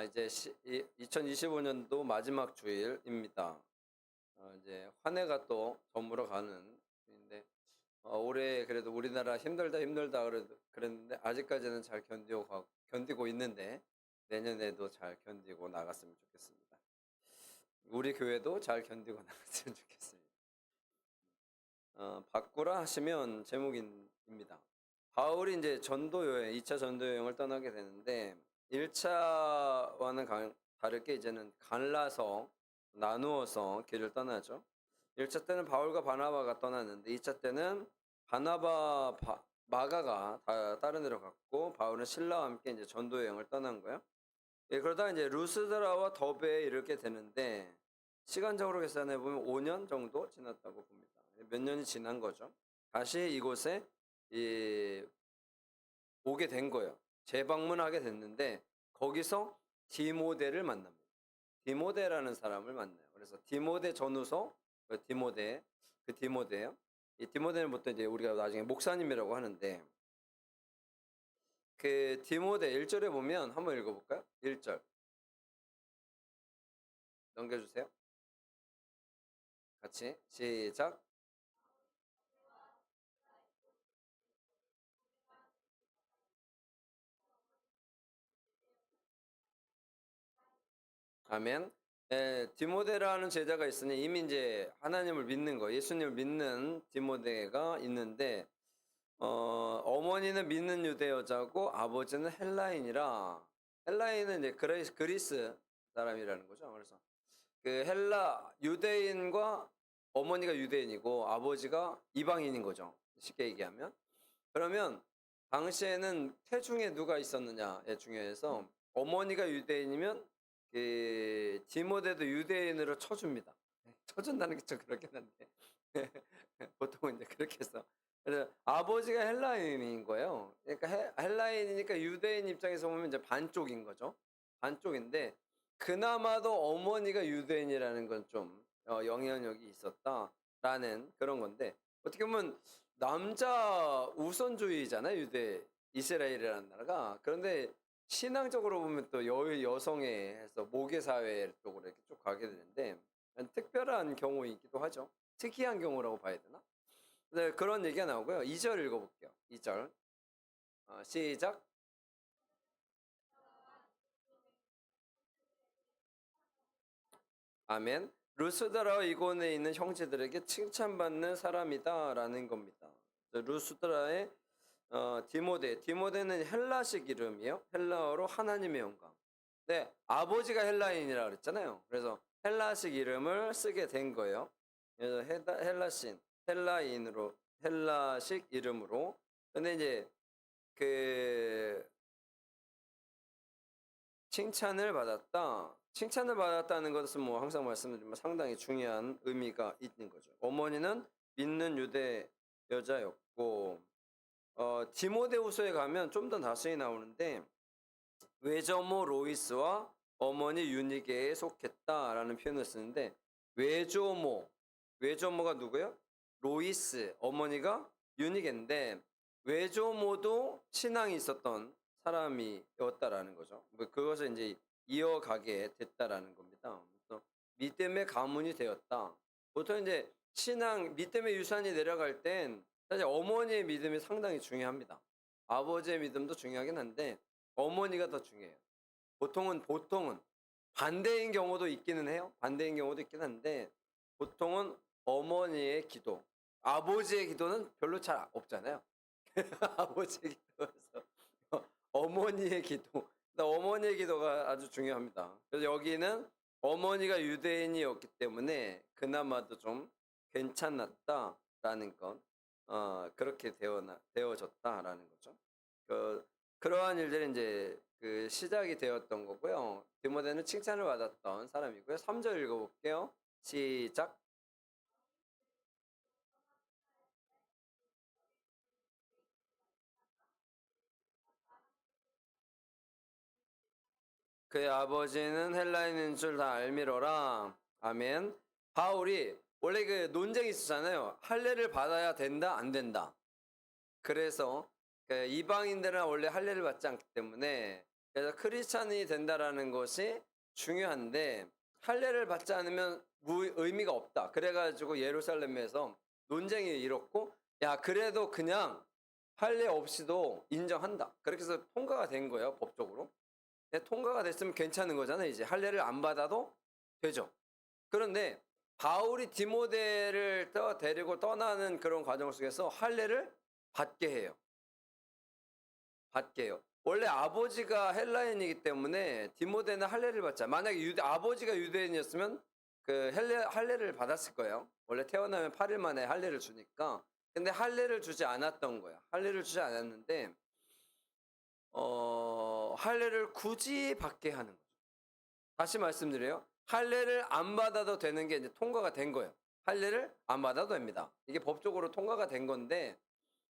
이제 2025년도 마지막 주일입니다. 이제 한 해가 또 저물어 가는 중인데, 올해 그래도 우리나라 힘들다 힘들다 그랬는데 아직까지는 잘 견디고 있는데, 내년에도 잘 견디고 나갔으면 좋겠습니다. 우리 교회도 잘 견디고 나갔으면 좋겠습니다. 바꾸라 하시면 제목입니다. 바울이 이제 전도 여행, 2차 전도 여행을 떠나게 되는데, 1차와는 다르게 이제는 갈라서 나누어서 길을 떠나죠. 1차 때는 바울과 바나바가 떠났는데, 2차 때는 마가가 다른 데로 갔고, 바울은 신라와 함께 이제 전도 여행을 떠난 거예요. 예, 그러다가 이제 루스드라와 더베에 이르게 되는데, 시간적으로 계산해 보면 5년 정도 지났다고 봅니다. 몇 년이 지난 거죠. 다시 이곳에 이 오게 된 거예요. 재방문하게 됐는데, 거기서 디모데를 만납니다. 디모데라는 사람을 만나요. 그래서 디모데 전후서, 그 디모데예요. 이 디모데는 보통 이제 우리가 나중에 목사님이라고 하는데, 그 디모데 1절에 보면 한번 읽어볼까요? 1절 넘겨주세요. 같이 시작. 아멘. 예, 디모데라는 제자가 있으니 이미 이제 하나님을 믿는 거, 예수님을 믿는 디모데가 있는데, 어머니는 믿는 유대 여자고 아버지는 헬라인이라, 헬라인은 이제 그리스 사람이라는 거죠. 그래서 그 유대인과 어머니가 유대인이고 아버지가 이방인인 거죠. 쉽게 얘기하면. 그러면 당시에는 태중에 누가 있었느냐에 중요해서, 어머니가 유대인이면 그 디모데도 유대인으로 쳐줍니다. 쳐준다는 게 좀 그렇긴 한데 보통은 이제 그렇게 해서, 그래서 아버지가 헬라인인 거예요. 그러니까 헬라인이니까 유대인 입장에서 보면 이제 반쪽인 거죠. 반쪽인데 그나마도 어머니가 유대인이라는 건 좀 영향력이 있었다라는 그런 건데, 어떻게 보면 남자 우선주의잖아요, 이스라엘이라는 나라가. 그런데 신앙적으로 보면 또 여성에 해서 모계 사회 쪽으로 이렇게 쭉 가게 되는데, 특별한 경우이기도 하죠. 특이한 경우라고 봐야 되나? 네, 그런 얘기가 나오고요. 2절 읽어볼게요. 2절. 시작. 아멘. 루스드라와 이고에 있는 형제들에게 칭찬받는 사람이다라는 겁니다. 루스드라의 디모데는 헬라식 이름이에요. 헬라어로 하나님의 영광. 네, 아버지가 헬라인이라 그랬잖아요. 그래서 헬라식 이름을 쓰게 된 거예요. 그래서 헬라식 이름으로. 근데 이제 그 칭찬을 받았다는 것은 뭐 항상 말씀드리지만 상당히 중요한 의미가 있는 거죠. 어머니는 믿는 유대 여자였고, 디모데후서에 가면 좀 더 자세히 나오는데, 외조모 로이스와 어머니 유니게에 속했다라는 표현을 쓰는데, 외조모가 누구예요? 로이스, 어머니가 유니게인데, 외조모도 신앙이 있었던 사람이었다라는 거죠. 뭐 그것을 이제 이어가게 됐다라는 겁니다. 그래서 믿음의 가문이 되었다. 보통 이제 믿음의 유산이 내려갈 땐 사실 어머니의 믿음이 상당히 중요합니다. 아버지의 믿음도 중요하긴 한데 어머니가 더 중요해요. 보통은 반대인 경우도 있기는 해요. 반대인 경우도 있긴 한데, 보통은 어머니의 기도, 아버지의 기도는 별로 잘 없잖아요. 아버지의 기도에서 어머니의 기도, 어머니의 기도가 아주 중요합니다. 그래서 여기는 어머니가 유대인이었기 때문에 그나마도 좀 괜찮았다라는 건, 그렇게 되어졌다라는 거죠. 그러한 일들이 이제 그 시작이 되었던 거고요. 디모데는 칭찬을 받았던 사람이고요. 3절 읽어볼게요. 시작. 그의 아버지는 헬라인인 줄 다 알미로라. 아멘. 바울이 원래 그 논쟁이 있었잖아요. 할례를 받아야 된다, 안 된다. 그래서 그 이방인들은 원래 할례를 받지 않기 때문에 그래서 크리스찬이 된다라는 것이 중요한데 할례를 받지 않으면 의미가 없다. 그래가지고 예루살렘에서 논쟁이 일었고, 야 그래도 그냥 할례 없이도 인정한다. 그렇게 해서 통과가 된 거예요, 법적으로. 통과가 됐으면 괜찮은 거잖아요. 이제 할례를 안 받아도 되죠. 그런데 바울이 디모데를 데리고 떠나는 그런 과정 속에서 할례를 받게 해요. 받게 해요. 원래 아버지가 헬라인이기 때문에 디모데는 할례를 받자. 만약에 아버지가 유대인이었으면 그 할례를 받았을 거예요. 원래 태어나면 8일 만에 할례를 주니까. 근데 할례를 주지 않았던 거야. 할례를 주지 않았는데 할례를 굳이 받게 하는 거죠. 다시 말씀드려요. 할례를 안 받아도 되는 게 이제 통과가 된 거예요. 할례를 안 받아도 됩니다. 이게 법적으로 통과가 된 건데,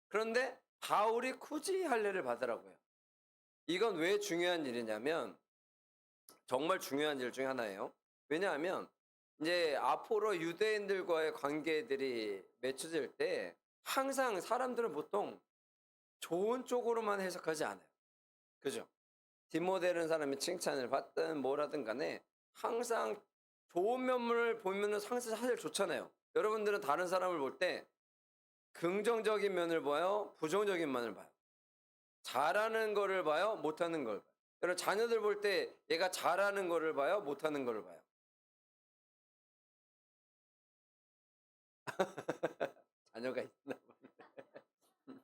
그런데 바울이 굳이 할례를 받으라고요. 이건 왜 중요한 일이냐면 정말 중요한 일 중에 하나예요. 왜냐하면 이제 앞으로 유대인들과의 관계들이 맺혀질 때 항상 사람들은 보통 좋은 쪽으로만 해석하지 않아요. 그죠? 디모데는 사람이 칭찬을 받든 뭐라든 간에 항상 좋은 면을 보면은 항상 사실 좋잖아요. 여러분들은 다른 사람을 볼 때 긍정적인 면을 봐요? 부정적인 면을 봐요? 잘하는 거를 봐요? 못하는 걸 봐요? 여러분 자녀들 볼 때 얘가 잘하는 거를 봐요? 못하는 거를 봐요? 자녀가 있나 봐요.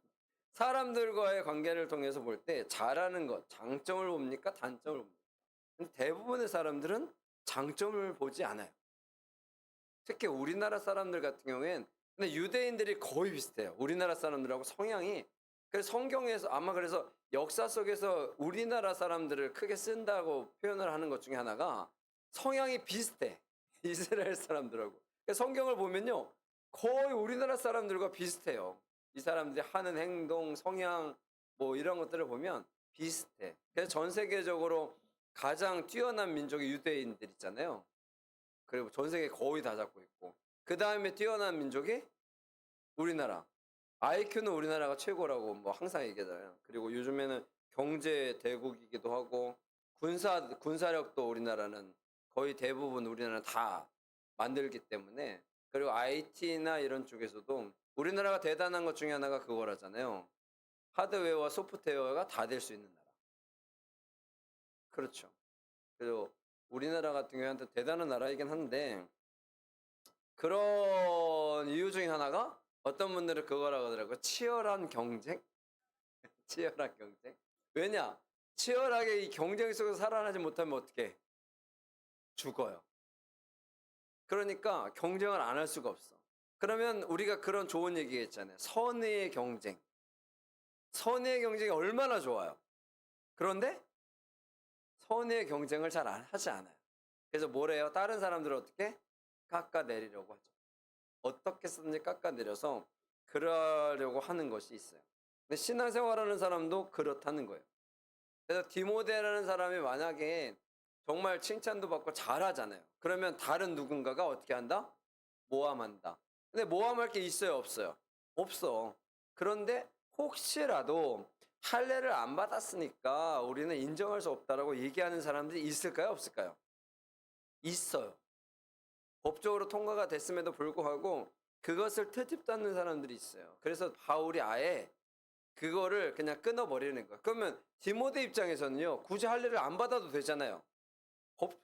사람들과의 관계를 통해서 볼 때 잘하는 것, 장점을 봅니까? 단점을 봅니까? 근데 대부분의 사람들은 장점을 보지 않아요. 특히 우리나라 사람들 같은 경우엔 근데 유대인들이 거의 비슷해요. 우리나라 사람들하고 성향이. 그래서 성경에서 아마 그래서 역사 속에서 우리나라 사람들을 크게 쓴다고 표현을 하는 것 중에 하나가 성향이 비슷해. 이스라엘 사람들하고. 그래서 성경을 보면요. 거의 우리나라 사람들과 비슷해요. 이 사람들이 하는 행동, 성향 뭐 이런 것들을 보면 비슷해. 그래서 전 세계적으로 가장 뛰어난 민족이 유대인들 있잖아요. 그리고 전 세계 거의 다 잡고 있고. 그 다음에 뛰어난 민족이 우리나라. IQ는 우리나라가 최고라고 뭐 항상 얘기하잖아요. 그리고 요즘에는 경제 대국이기도 하고 군사력도 우리나라는 거의 대부분 우리나라는 다 만들기 때문에 그리고 IT나 이런 쪽에서도 우리나라가 대단한 것 중에 하나가 그거라잖아요. 하드웨어와 소프트웨어가 다 될 수 있는 나라. 그렇죠. 그리고 우리나라 같은 경우에는 대단한 나라이긴 한데 그런 이유 중에 하나가 어떤 분들은 그거라고 하더라고요. 치열한 경쟁? 치열한 경쟁? 왜냐? 치열하게 이 경쟁 속에서 살아나지 못하면 어떻게 죽어요. 그러니까 경쟁을 안 할 수가 없어. 그러면 우리가 그런 좋은 얘기 했잖아요. 선의의 경쟁. 선의의 경쟁이 얼마나 좋아요. 그런데 선의의 경쟁을 잘 하지 않아요. 그래서 뭐래요? 다른 사람들을 어떻게 깎아내리려고 하죠. 어떻게 든지 깎아내려서 그러려고 하는 것이 있어요. 근데 신앙생활하는 사람도 그렇다는 거예요. 그래서 디모데라는 사람이 만약에 정말 칭찬도 받고 잘하잖아요. 그러면 다른 누군가가 어떻게 한다? 모함한다. 근데 모함할 게 있어요, 없어요? 없어. 그런데 혹시라도 할례를 안 받았으니까 우리는 인정할 수 없다라고 얘기하는 사람들이 있을까요, 없을까요? 있어요. 법적으로 통과가 됐음에도 불구하고 그것을 트집잡는 사람들이 있어요. 그래서 바울이 아예 그거를 그냥 끊어버리는 거예요. 그러면 디모데 입장에서는요, 굳이 할례를 안 받아도 되잖아요.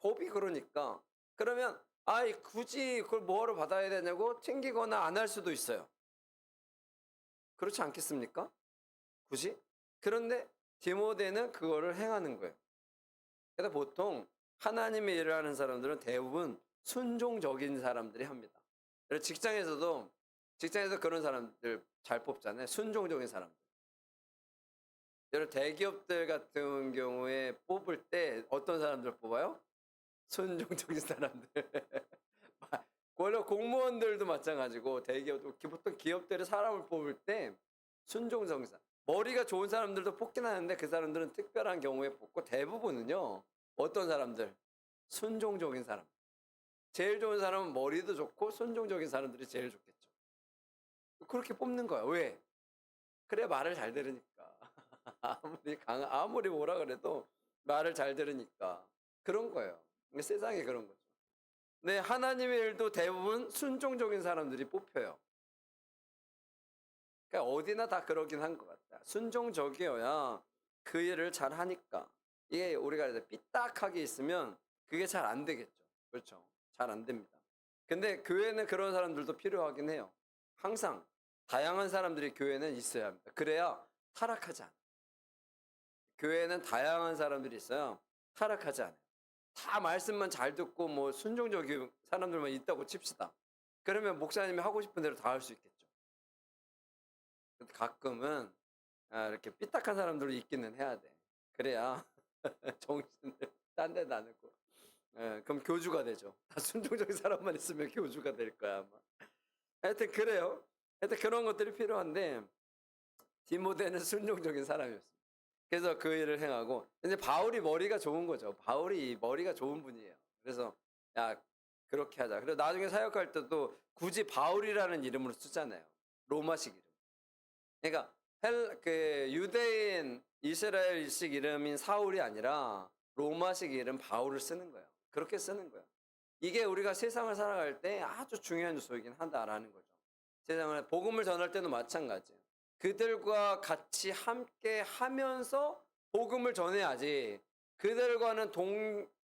법이 그러니까. 그러면 아이 굳이 그걸 뭐하러 받아야 되냐고 튕기거나 안 할 수도 있어요. 그렇지 않겠습니까? 굳이? 그런데 디모데는 그거를 행하는 거예요. 그래서 보통 하나님의 일을 하는 사람들은 대부분 순종적인 사람들이 합니다. 그래서 직장에서 그런 사람들 잘 뽑잖아요. 순종적인 사람들. 여러 대기업들 같은 경우에 뽑을 때 어떤 사람들 뽑아요? 순종적인 사람들. 원래 공무원들도 마찬가지고 대기업도 보통 기업들이 사람을 뽑을 때 순종적인 사람. 머리가 좋은 사람들도 뽑긴 하는데 그 사람들은 특별한 경우에 뽑고 대부분은요. 어떤 사람들? 순종적인 사람. 제일 좋은 사람은 머리도 좋고 순종적인 사람들이 제일 좋겠죠. 그렇게 뽑는 거야. 왜? 그래 말을 잘 들으니까. 아무리 뭐라 그래도 말을 잘 들으니까. 그런 거예요. 세상에 그런 거죠. 네, 하나님의 일도 대부분 순종적인 사람들이 뽑혀요. 그러니까 어디나 다 그러긴 한 것 같다. 순종적이어야 그 일을 잘 하니까. 이게 우리가 이제 삐딱하게 있으면 그게 잘 안 되겠죠. 그렇죠. 잘 안 됩니다. 근데 교회는 그런 사람들도 필요하긴 해요. 항상 다양한 사람들이 교회는 있어야 합니다. 그래야 타락하지 않아요. 교회는 다양한 사람들이 있어요. 타락하지 않아요. 다 말씀만 잘 듣고 뭐 순종적인 사람들만 있다고 칩시다. 그러면 목사님이 하고 싶은 대로 다 할 수 있겠죠. 근데 가끔은 이렇게 삐딱한 사람들이 있기는 해야 돼. 그래야 정신을 딴 데 나누고. 그럼 교주가 되죠. 다 순종적인 사람만 있으면 교주가 될 거야 아마. 하여튼 그래요. 하여튼 그런 것들이 필요한데 디모데는 순종적인 사람이었어요. 그래서 그 일을 행하고 이제 바울이 머리가 좋은 거죠. 바울이 머리가 좋은 분이에요. 그래서 야 그렇게 하자. 그리고 나중에 사역할 때도 굳이 바울이라는 이름으로 쓰잖아요. 로마식 이름. 그러니까 그 유대인 이스라엘식 이름인 사울이 아니라 로마식 이름 바울을 쓰는 거예요. 그렇게 쓰는 거예요. 이게 우리가 세상을 살아갈 때 아주 중요한 요소이긴 한다라는 거죠. 세상을 복음을 전할 때도 마찬가지예요. 그들과 같이 함께 하면서 복음을 전해야지. 그들과는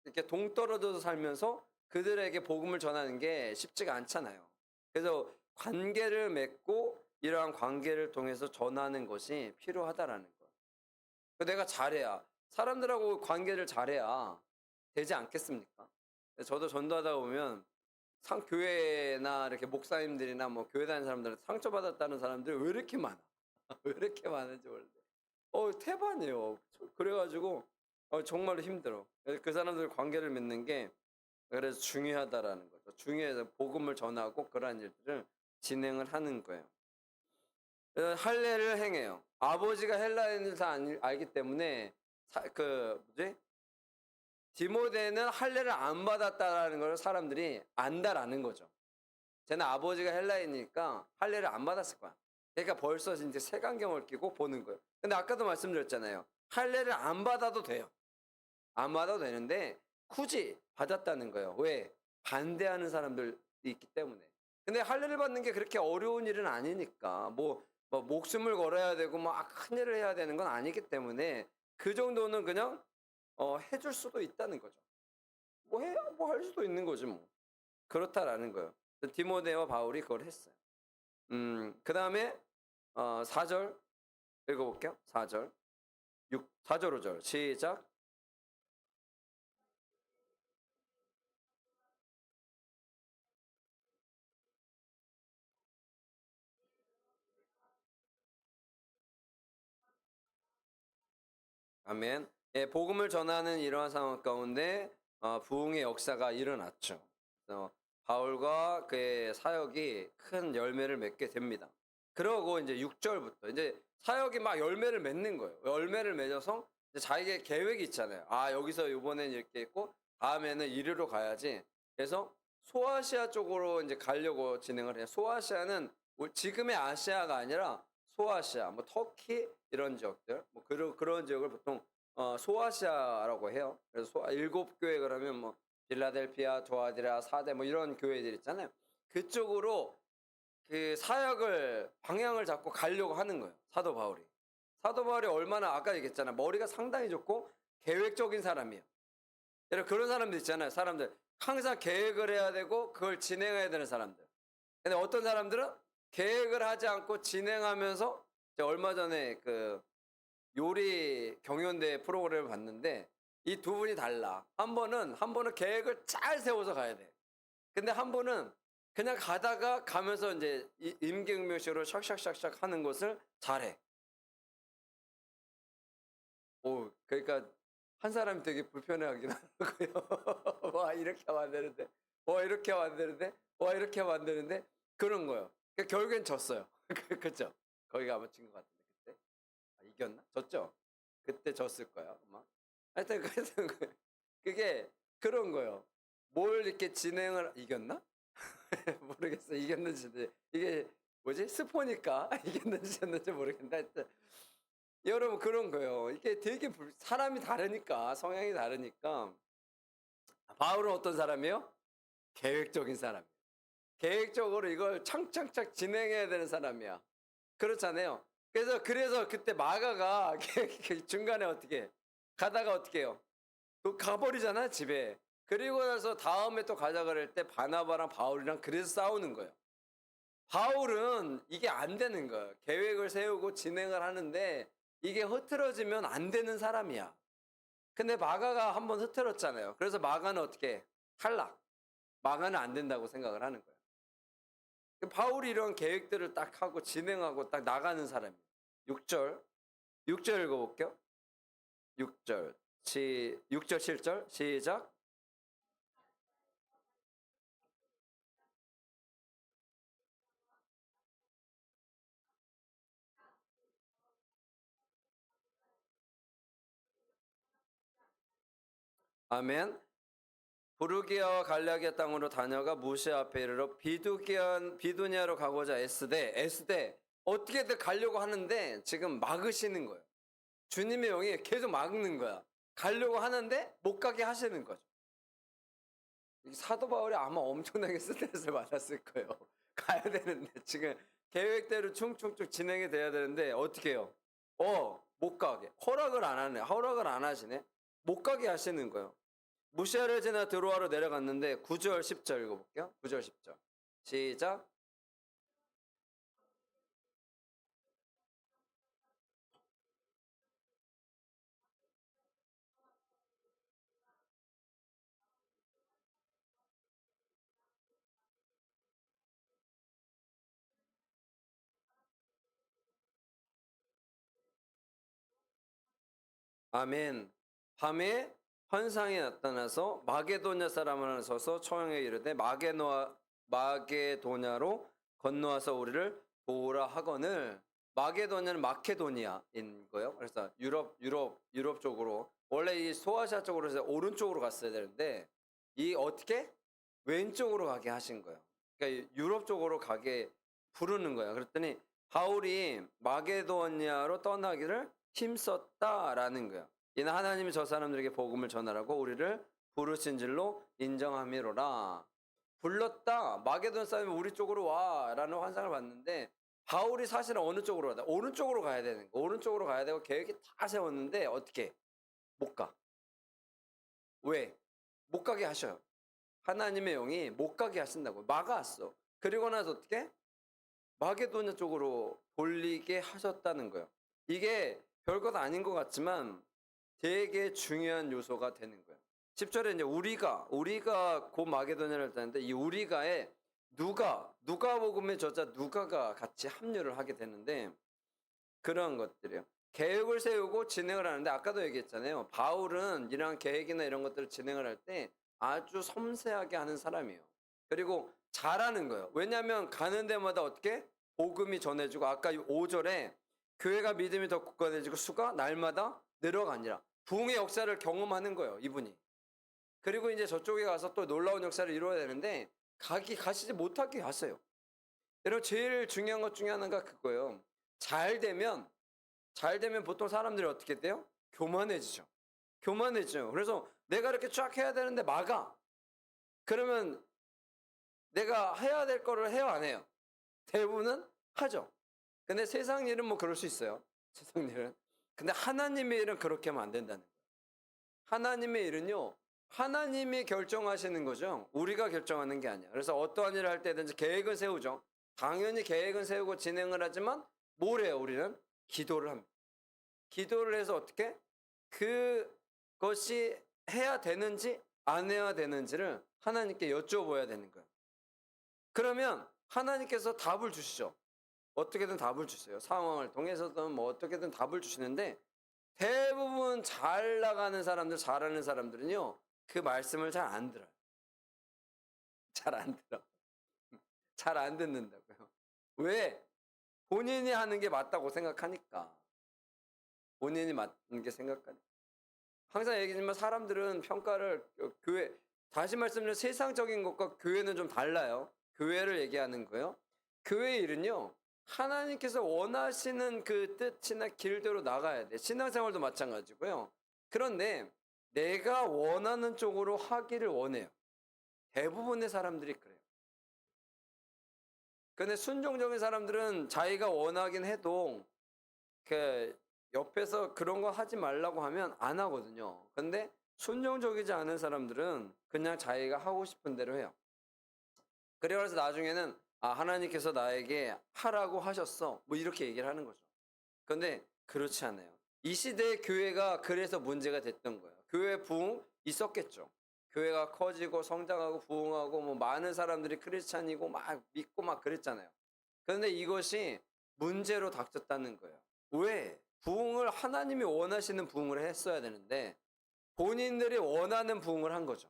이렇게 동떨어져서 살면서 그들에게 복음을 전하는 게 쉽지가 않잖아요. 그래서 관계를 맺고 이러한 관계를 통해서 전하는 것이 필요하다라는 거예요. 내가 잘해야 사람들하고 관계를 잘해야 되지 않겠습니까? 저도 전도하다 보면 교회나 이렇게 목사님들이나 뭐 교회 다니는 사람들한테 상처받았다는 사람들이 왜 이렇게 많아? 왜 이렇게 많은지 몰라. 태반이에요. 그래가지고 정말로 힘들어. 그 사람들 관계를 맺는 게 그래서 중요하다라는 거죠. 중요해서 복음을 전하고 그러한 일들을 진행을 하는 거예요. 할례를 행해요. 아버지가 헬라인을 다 알기 때문에 디모데는 할례를 안 받았다라는 걸 사람들이 안다라는 거죠. 쟤는 아버지가 헬라인이니까 할례를 안 받았을 거야. 그러니까 벌써 이제 색안경을 끼고 보는 거예요. 근데 아까도 말씀드렸잖아요. 할례를 안 받아도 돼요. 안 받아도 되는데 굳이 받았다는 거예요. 왜? 반대하는 사람들이 있기 때문에. 근데 할례를 받는 게 그렇게 어려운 일은 아니니까 뭐 목숨을 걸어야 되고 큰 일을 해야 되는 건 아니기 때문에 그 정도는 그냥 해줄 수도 있다는 거죠. 뭐 해야 뭐 할 수도 있는 거지 뭐. 그렇다라는 거예요. 디모데와 바울이 그걸 했어요. 그 다음에 4절 읽어볼게요. 4절 4절 5절 시작. 아멘. 예, 복음을 전하는 이러한 상황 가운데 부흥의 역사가 일어났죠. 바울과 그의 사역이 큰 열매를 맺게 됩니다. 그러고 이제 6절부터 이제 사역이 막 열매를 맺는 거예요. 열매를 맺어서 자기의 계획이 있잖아요. 여기서 이번엔 이렇게 있고 다음에는 이리로 가야지. 그래서 소아시아 쪽으로 이제 가려고 진행을 해요. 소아시아는 지금의 아시아가 아니라 소아시아, 뭐 터키 이런 지역들, 뭐 그런 지역을 보통 소아시아라고 해요. 그래서 7교회 그러면 뭐 빌라델피아, 도아디라, 사대 뭐 이런 교회들 있잖아요. 그쪽으로 그 사역을 방향을 잡고 가려고 하는 거예요. 사도 바울이. 사도 바울이 얼마나 아까 얘기했잖아. 머리가 상당히 좋고 계획적인 사람이에요. 그런 사람들 있잖아요. 사람들 항상 계획을 해야 되고 그걸 진행해야 되는 사람들. 근데 어떤 사람들은 계획을 하지 않고 진행하면서 얼마 전에 그 요리 경연대 프로그램을 봤는데 이 두 분이 달라. 한 번은 계획을 잘 세워서 가야 돼. 근데 한 번은 그냥 가면서 이제 임기응변식으로 샥샥샥샥 하는 것을 잘해. 그러니까 한 사람이 되게 불편해하긴 하고요. 와 이렇게 하면 안 되는데, 와 이렇게 하면 안 되는데, 와 이렇게 하면 안 되는데 그런 거예요. 결국엔 졌어요. 그죠? 거기가 아마 진 것 같은데 그때 이겼나? 졌죠? 그때 졌을 거야 아마. 하여튼 그래서 그게 그런 거예요. 뭘 이렇게 진행을 이겼나? 모르겠어. 이겼는지 이게 뭐지? 스포니까 이겼는지 졌는지 모르겠는데 하여튼 여러분 그런 거예요. 이게 되게 사람이 다르니까 성향이 다르니까 바울은 어떤 사람이에요? 계획적인 사람이에요. 계획적으로 이걸 창창창 진행해야 되는 사람이야. 그렇잖아요. 그래서 그때 마가가 중간에 어떻게 가다가 어떻게 해요? 또 가버리잖아 집에. 그리고 나서 다음에 또 가자 그럴 때 바나바랑 바울이랑 그래서 싸우는 거예요. 바울은 이게 안 되는 거예요. 계획을 세우고 진행을 하는데 이게 흐트러지면 안 되는 사람이야. 근데 마가가 한번 흐트렀잖아요. 그래서 마가는 어떻게 해? 탈락. 마가는 안 된다고 생각을 하는 거예요. 바울이 이런 계획들을 딱 하고 진행하고 딱 나가는 사람이에요. 6절. 6절 읽어볼게요. 6절. 6절, 7절. 시작. 아멘. 부르기아와 갈라기아 땅으로 다녀가 무시 앞에 이르러 비두니아로 가고자 애쓰되 어떻게든 가려고 하는데 지금 막으시는 거예요. 주님의 영이 계속 막는 거야. 가려고 하는데 못 가게 하시는 거죠. 사도 바울이 아마 엄청나게 스트레스를 받았을 거예요. 가야 되는데 지금 계획대로 충충충 진행이 돼야 되는데 어떻게 해요? 못 가게. 허락을 안 하네. 허락을 안 하시네. 못 가게 하시는 거예요. 무시아를 지나 드로아로 내려갔는데 9절 10절 읽어볼게요. 9절 10절 시작. 아멘. 밤에 환상이 나타나서 마게도냐 사람을 하나 서서 처형에 이르되 마게도냐로 건너와서 우리를 도우라 하거늘. 마게도냐는 마케도니아인 거예요. 그래서 유럽 쪽으로 원래 이 소아시아 쪽으로 해서 오른쪽으로 갔어야 되는데 이 어떻게 왼쪽으로 가게 하신 거예요. 그러니까 유럽 쪽으로 가게 부르는 거예요. 그랬더니 바울이 마게도니아로 떠나기를 힘썼다라는 거예요. 이는 하나님이 저 사람들에게 복음을 전하라고 우리를 부르신 줄로 인정함이로라. 불렀다. 마게도냐 사람이 우리 쪽으로 와라는 환상을 봤는데 바울이 사실은 어느 쪽으로 가다? 오른쪽으로 가야 되는 거. 오른쪽으로 가야 되고 계획이 다 세웠는데 어떻게? 못 가. 왜? 못 가게 하셔요. 하나님의 영이 못 가게 하신다고 막아왔어. 그리고 나서 어떻게? 마게도냐 쪽으로 돌리게 하셨다는 거예요. 이게 별것 아닌 것 같지만 되게 중요한 요소가 되는 거예요. 10절에 이제 우리가 곧 마게도냐를 했다는데 이 우리가에 누가복음의 저자 누가가 같이 합류를 하게 되는데 그런 것들이요. 계획을 세우고 진행을 하는데 아까도 얘기했잖아요. 바울은 이런 계획이나 이런 것들을 진행을 할 때 아주 섬세하게 하는 사람이에요. 그리고 잘하는 거예요. 왜냐하면 가는 데마다 어떻게 복음이 전해지고 아까 5절에 교회가 믿음이 더 굳건해지고 수가 날마다 늘어가니라. 부흥의 역사를 경험하는 거예요. 이분이. 그리고 이제 저쪽에 가서 또 놀라운 역사를 이루어야 되는데 가시지 못하게 하세요. 여러분 제일 중요한 것 중에 하나가 그거예요. 잘 되면 보통 사람들이 어떻게 돼요? 교만해지죠. 그래서 내가 이렇게 쫙 해야 되는데 막아. 그러면 내가 해야 될 거를 해요, 안 해요? 대부분은 하죠. 근데 세상 일은 뭐 그럴 수 있어요. 세상 일은. 근데 하나님의 일은 그렇게 하면 안 된다는 거예요. 하나님의 일은요. 하나님이 결정하시는 거죠. 우리가 결정하는 게 아니야. 그래서 어떠한 일을 할 때든지 계획을 세우죠. 당연히 계획은 세우고 진행을 하지만 뭘 해요, 우리는? 기도를 합니다. 기도를 해서 어떻게? 그것이 해야 되는지 안 해야 되는지를 하나님께 여쭤봐야 되는 거예요. 그러면 하나님께서 답을 주시죠. 어떻게든 답을 주세요. 상황을 통해서든 뭐 어떻게든 답을 주시는데 대부분 잘 나가는 사람들, 잘하는 사람들은요. 그 말씀을 잘 안 들어요. 잘 안 들어. 잘 안 듣는다고요. 왜? 본인이 하는 게 맞다고 생각하니까. 본인이 맞는 게 생각하니까. 항상 얘기지만 사람들은 평가를 교회 다시 말씀드리면 세상적인 것과 교회는 좀 달라요. 교회를 얘기하는 거예요. 교회의 일은요. 하나님께서 원하시는 그 뜻이나 길대로 나가야 돼. 신앙생활도 마찬가지고요. 그런데 내가 원하는 쪽으로 하기를 원해요. 대부분의 사람들이 그래요. 근데 순종적인 사람들은 자기가 원하긴 해도 그 옆에서 그런 거 하지 말라고 하면 안 하거든요. 근데 순종적이지 않은 사람들은 그냥 자기가 하고 싶은 대로 해요. 그래서 나중에는 하나님께서 나에게 하라고 하셨어. 뭐 이렇게 얘기를 하는 거죠. 근데 그렇지 않아요. 이 시대의 교회가 그래서 문제가 됐던 거예요. 교회 부흥 있었겠죠. 교회가 커지고 성장하고 부흥하고 뭐 많은 사람들이 크리스찬이고 막 믿고 막 그랬잖아요. 그런데 이것이 문제로 닥쳤다는 거예요. 왜? 부흥을 하나님이 원하시는 부흥을 했어야 되는데 본인들이 원하는 부흥을 한 거죠.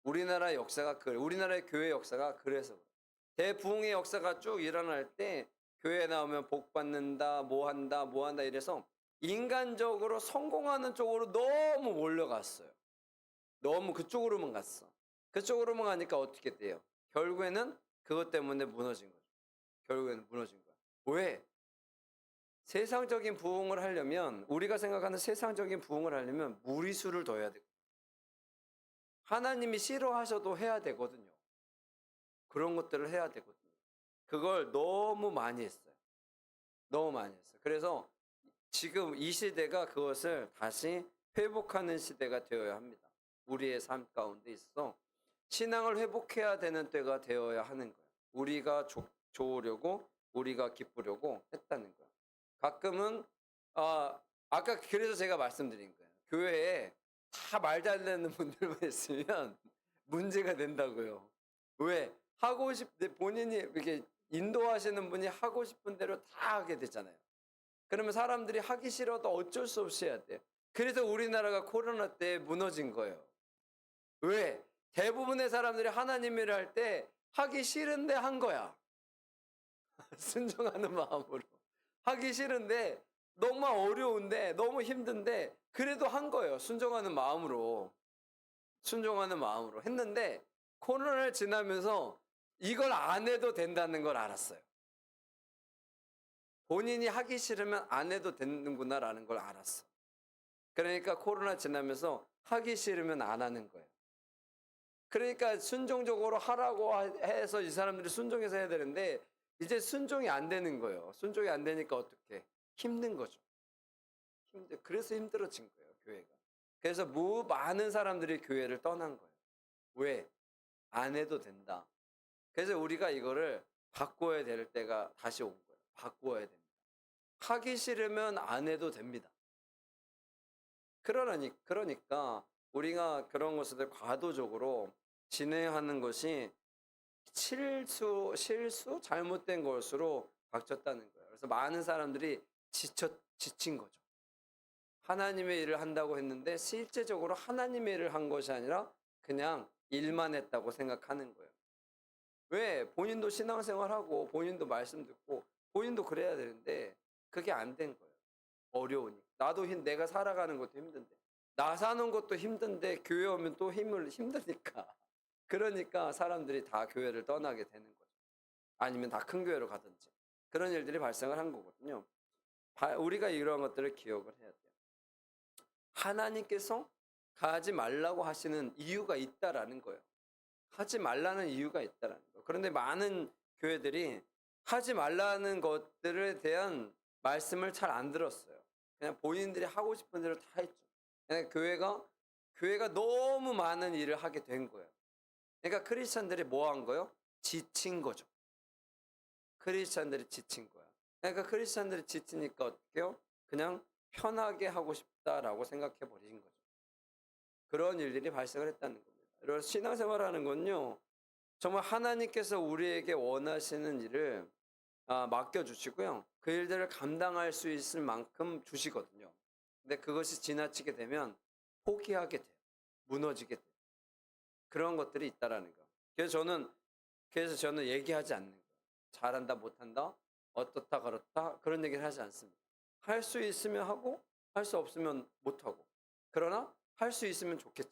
우리나라의 역사가 우리나라의 교회 역사가 그래서 그래요. 대부흥의 역사가 쭉 일어날 때 교회 나오면 복 받는다, 뭐 한다, 뭐 한다 이래서 인간적으로 성공하는 쪽으로 너무 몰려갔어요. 너무 그쪽으로만 갔어. 그쪽으로만 가니까 어떻게 돼요? 결국에는 그것 때문에 무너진 거죠. 결국에는 무너진 거야. 왜? 세상적인 부흥을 하려면 우리가 생각하는 세상적인 부흥을 하려면 무리수를 둬야 돼. 하나님이 싫어하셔도 해야 되거든요. 그런 것들을 해야 되거든요. 그걸 너무 많이 했어요. 너무 많이 했어요. 그래서 지금 이 시대가 그것을 다시 회복하는 시대가 되어야 합니다. 우리의 삶 가운데 있어서 신앙을 회복해야 되는 때가 되어야 하는 거예요. 우리가 좋으려고 우리가 기쁘려고 했다는 거예요. 가끔은 아까 그래서 제가 말씀드린 거예요. 교회에 다 말 잘 되는 분들만 있으면 문제가 된다고요. 왜? 하고 본인이 이렇게 인도하시는 분이 하고 싶은 대로 다 하게 되잖아요. 그러면 사람들이 하기 싫어도 어쩔 수 없이 해야 돼요. 그래서 우리나라가 코로나 때 무너진 거예요. 왜? 대부분의 사람들이 하나님 일을 할 때 하기 싫은데 한 거야. 순종하는 마음으로. 하기 싫은데 너무 어려운데 너무 힘든데 그래도 한 거예요. 순종하는 마음으로. 순종하는 마음으로 했는데 코로나를 지나면서 이걸 안 해도 된다는 걸 알았어요. 본인이 하기 싫으면 안 해도 되는구나라는 걸 알았어. 그러니까 코로나 지나면서 하기 싫으면 안 하는 거예요. 그러니까 순종적으로 하라고 해서 이 사람들이 순종해서 해야 되는데 이제 순종이 안 되는 거예요. 순종이 안 되니까 어떻게? 힘든 거죠. 그래서 힘들어진 거예요, 교회가. 그래서 많은 사람들이 교회를 떠난 거예요. 왜? 안 해도 된다. 그래서 우리가 이거를 바꿔야 될 때가 다시 온 거예요. 바꿔야 됩니다. 하기 싫으면 안 해도 됩니다. 그러니까 우리가 그런 것을 과도적으로 진행하는 것이 실수, 잘못된 것으로 바뀌었다는 거예요. 그래서 많은 사람들이 지친 거죠. 하나님의 일을 한다고 했는데 실제적으로 하나님의 일을 한 것이 아니라 그냥 일만 했다고 생각하는 거예요. 왜? 본인도 신앙생활하고 본인도 말씀 듣고 본인도 그래야 되는데 그게 안 된 거예요. 어려우니. 나도 내가 살아가는 것도 힘든데. 나 사는 것도 힘든데 교회 오면 또 힘드니까. 그러니까 사람들이 다 교회를 떠나게 되는 거죠. 아니면 다 큰 교회로 가든지. 그런 일들이 발생을 한 거거든요. 우리가 이러한 것들을 기억을 해야 돼요. 하나님께서 가지 말라고 하시는 이유가 있다라는 거예요. 하지 말라는 이유가 있다라는 거. 그런데 많은 교회들이 하지 말라는 것들에 대한 말씀을 잘 안 들었어요. 그냥 본인들이 하고 싶은 대로 다 했죠. 그냥 교회가 너무 많은 일을 하게 된 거예요. 그러니까 크리스천들이 뭐 한 거요? 지친 거죠. 크리스천들이 지친 거야. 그러니까 크리스천들이 지치니까 어떻게요? 그냥 편하게 하고 싶다라고 생각해 버린 거죠. 그런 일들이 발생을 했다는 겁니다. 그래서 신앙생활하는 건요. 정말 하나님께서 우리에게 원하시는 일을 맡겨주시고요. 그 일들을 감당할 수 있을 만큼 주시거든요. 근데 그것이 지나치게 되면 포기하게 돼요. 무너지게 돼요. 그런 것들이 있다라는 거. 그래서 저는 얘기하지 않는 거예요. 잘한다, 못한다, 어떻다, 그렇다 그런 얘기를 하지 않습니다. 할 수 있으면 하고 할 수 없으면 못하고. 그러나 할 수 있으면 좋겠죠.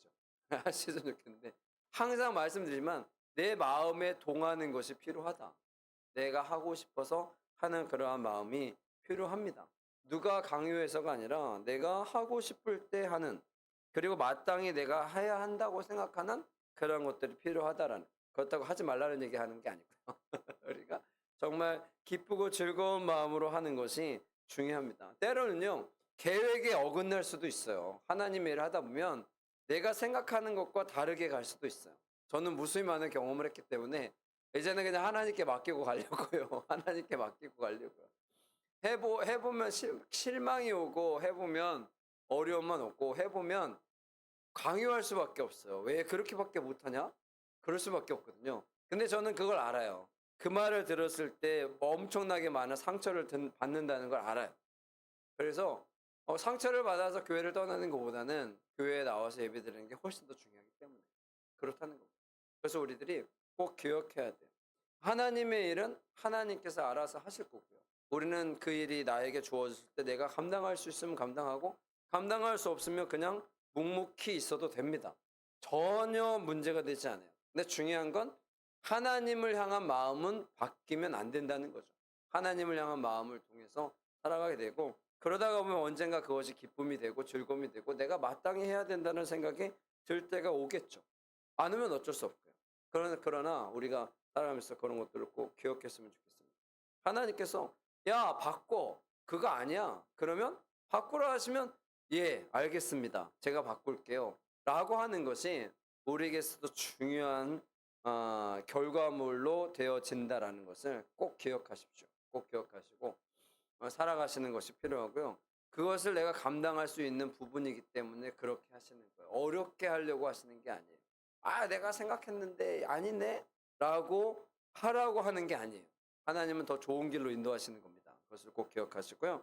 할 수 있으면 좋겠는데 항상 말씀드리지만 내 마음에 동하는 것이 필요하다. 내가 하고 싶어서 하는 그러한 마음이 필요합니다. 누가 강요해서가 아니라 내가 하고 싶을 때 하는, 그리고 마땅히 내가 해야 한다고 생각하는 그런 것들이 필요하다라는, 그렇다고 하지 말라는 얘기하는 게 아니고요. 우리가 정말 기쁘고 즐거운 마음으로 하는 것이 중요합니다. 때로는요, 계획에 어긋날 수도 있어요. 하나님의 일을 하다 보면 내가 생각하는 것과 다르게 갈 수도 있어요. 저는 무수히 많은 경험을 했기 때문에 이제는 그냥 하나님께 맡기고 가려고요. 하나님께 맡기고 가려고요. 해보면 실망이 오고, 해보면 어려움만 오고, 해보면 강요할 수밖에 없어요. 왜 그렇게밖에 못하냐? 그럴 수밖에 없거든요. 근데 저는 그걸 알아요. 그 말을 들었을 때 엄청나게 많은 상처를 받는다는 걸 알아요. 그래서 상처를 받아서 교회를 떠나는 것보다는 교회에 나와서 예배드리는 게 훨씬 더 중요하기 때문에 그렇다는 겁니다. 그래서 우리들이 꼭 기억해야 돼요. 하나님의 일은 하나님께서 알아서 하실 거고요. 우리는 그 일이 나에게 주어졌을 때 내가 감당할 수 있으면 감당하고, 감당할 수 없으면 그냥 묵묵히 있어도 됩니다. 전혀 문제가 되지 않아요. 근데 중요한 건 하나님을 향한 마음은 바뀌면 안 된다는 거죠. 하나님을 향한 마음을 통해서 살아가게 되고, 그러다가 보면 언젠가 그것이 기쁨이 되고 즐거움이 되고 내가 마땅히 해야 된다는 생각이 들 때가 오겠죠. 안 오면 어쩔 수 없고요. 그러나 우리가 살아가면서 그런 것들을 꼭 기억했으면 좋겠습니다. 하나님께서 야 바꿔, 그거 아니야. 그러면 바꾸라 하시면 예 알겠습니다. 제가 바꿀게요. 라고 하는 것이 우리에게서도 중요한 결과물로 되어진다라는 것을 꼭 기억하십시오. 꼭 기억하시고 살아가시는 것이 필요하고요. 그것을 내가 감당할 수 있는 부분이기 때문에 그렇게 하시는 거예요. 어렵게 하려고 하시는 게 아니에요. 아, 내가 생각했는데 아니네? 라고 하라고 하는 게 아니에요. 하나님은 더 좋은 길로 인도하시는 겁니다. 그것을 꼭 기억하시고요.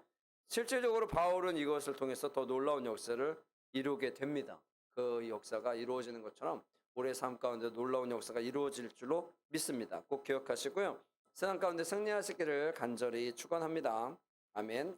실질적으로 바울은 이것을 통해서 더 놀라운 역사를 이루게 됩니다. 그 역사가 이루어지는 것처럼 우리의 삶 가운데 놀라운 역사가 이루어질 줄로 믿습니다. 꼭 기억하시고요. 세상 가운데 승리하시기를 간절히 축원합니다. 아멘.